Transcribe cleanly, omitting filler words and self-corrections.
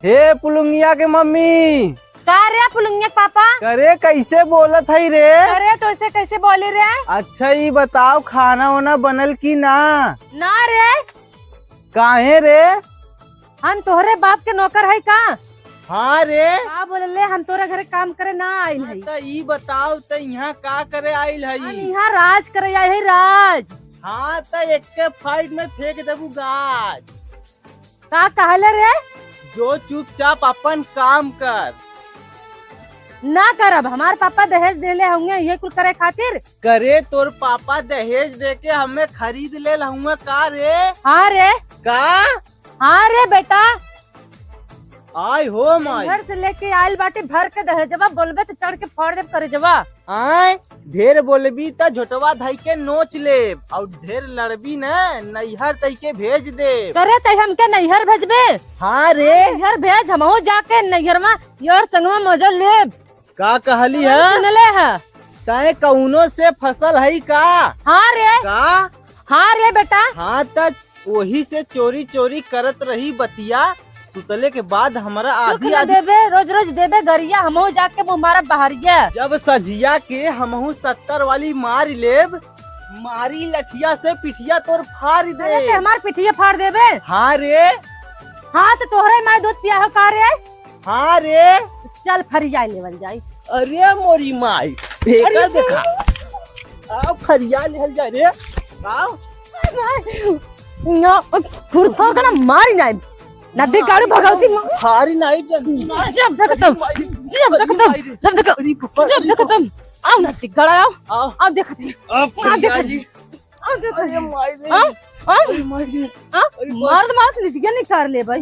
हे पुलुंगिया के मम्मी। का रे पुलुंगिया पापा? अरे कैसे बोलत है रे? अरे तो ऐसे कैसे बोले रे? अच्छा ये बताओ खाना वाना बनल की ना? ना रे, काहे रे? हम तोहरे बाप के नौकर है का? हाँ रे। का बोले हम तोरा घरे काम करे ना आइल है। तो ये बताओ तो यहाँ का करे आइल हम है? यहाँ राज करे आए है राज। हाँ तो एक के फाइट में फेंक देबू गाज। का कहले रे? जो चुपचाप अपन काम कर। ना करब, हमार पापा दहेज देले होंगे ये कुल करे खातिर। करे तोर पापा दहेज देके हमें खरीद ले हुआ का रे? हाँ रे, का? हाँ रे बेटा, आय हो माय। घर से लेके आइल बाटी भर के दहेजवा, बोलबे तो चढ़ के फोड़ दे करे जवा। आय ढेर बोलबी त झोटवा धाई के नोच ले और ढेर लड़बी न नैहर तई के भेज दे। करे तई हमके नैहर भेजबे? हाँ रे। नैहर भेज, हमहू जाके नैहर में यार संगवा मजा लेब। का कहली है? सुनले है? तय कौनो से फसल है का? हाँ रे, का? हाँ रे बेटा। हाँ त वही से चोरी चोरी करत रही बतिया। सुतले के बाद हमारा आधी आधी देबे, रोज रोज देबे गरिया, हमहू जाके मुँह मारा बहरिया। जब सजिया के हमहू 70 वाली मार लेब, मारी लठिया से पिठिया तोर फाड़ दे। अरे हमार पिठिया फाड़ देबे? हाँ रे। हाँ तो तोहरे माय दूध पिया हो का रे? हाँ रे। चल फरिया लेवल जाई। अरे मोरी माई फेंका देखा। आओ फरिया लेहल जा रे। आओ फुरथो के ना मारी नाई नदी कारू भगवती हारी नाई जब तक तुम आओ नदी गड़ा आओ देखते आओ देखते मार मार नितिया नहीं कर ले भाई।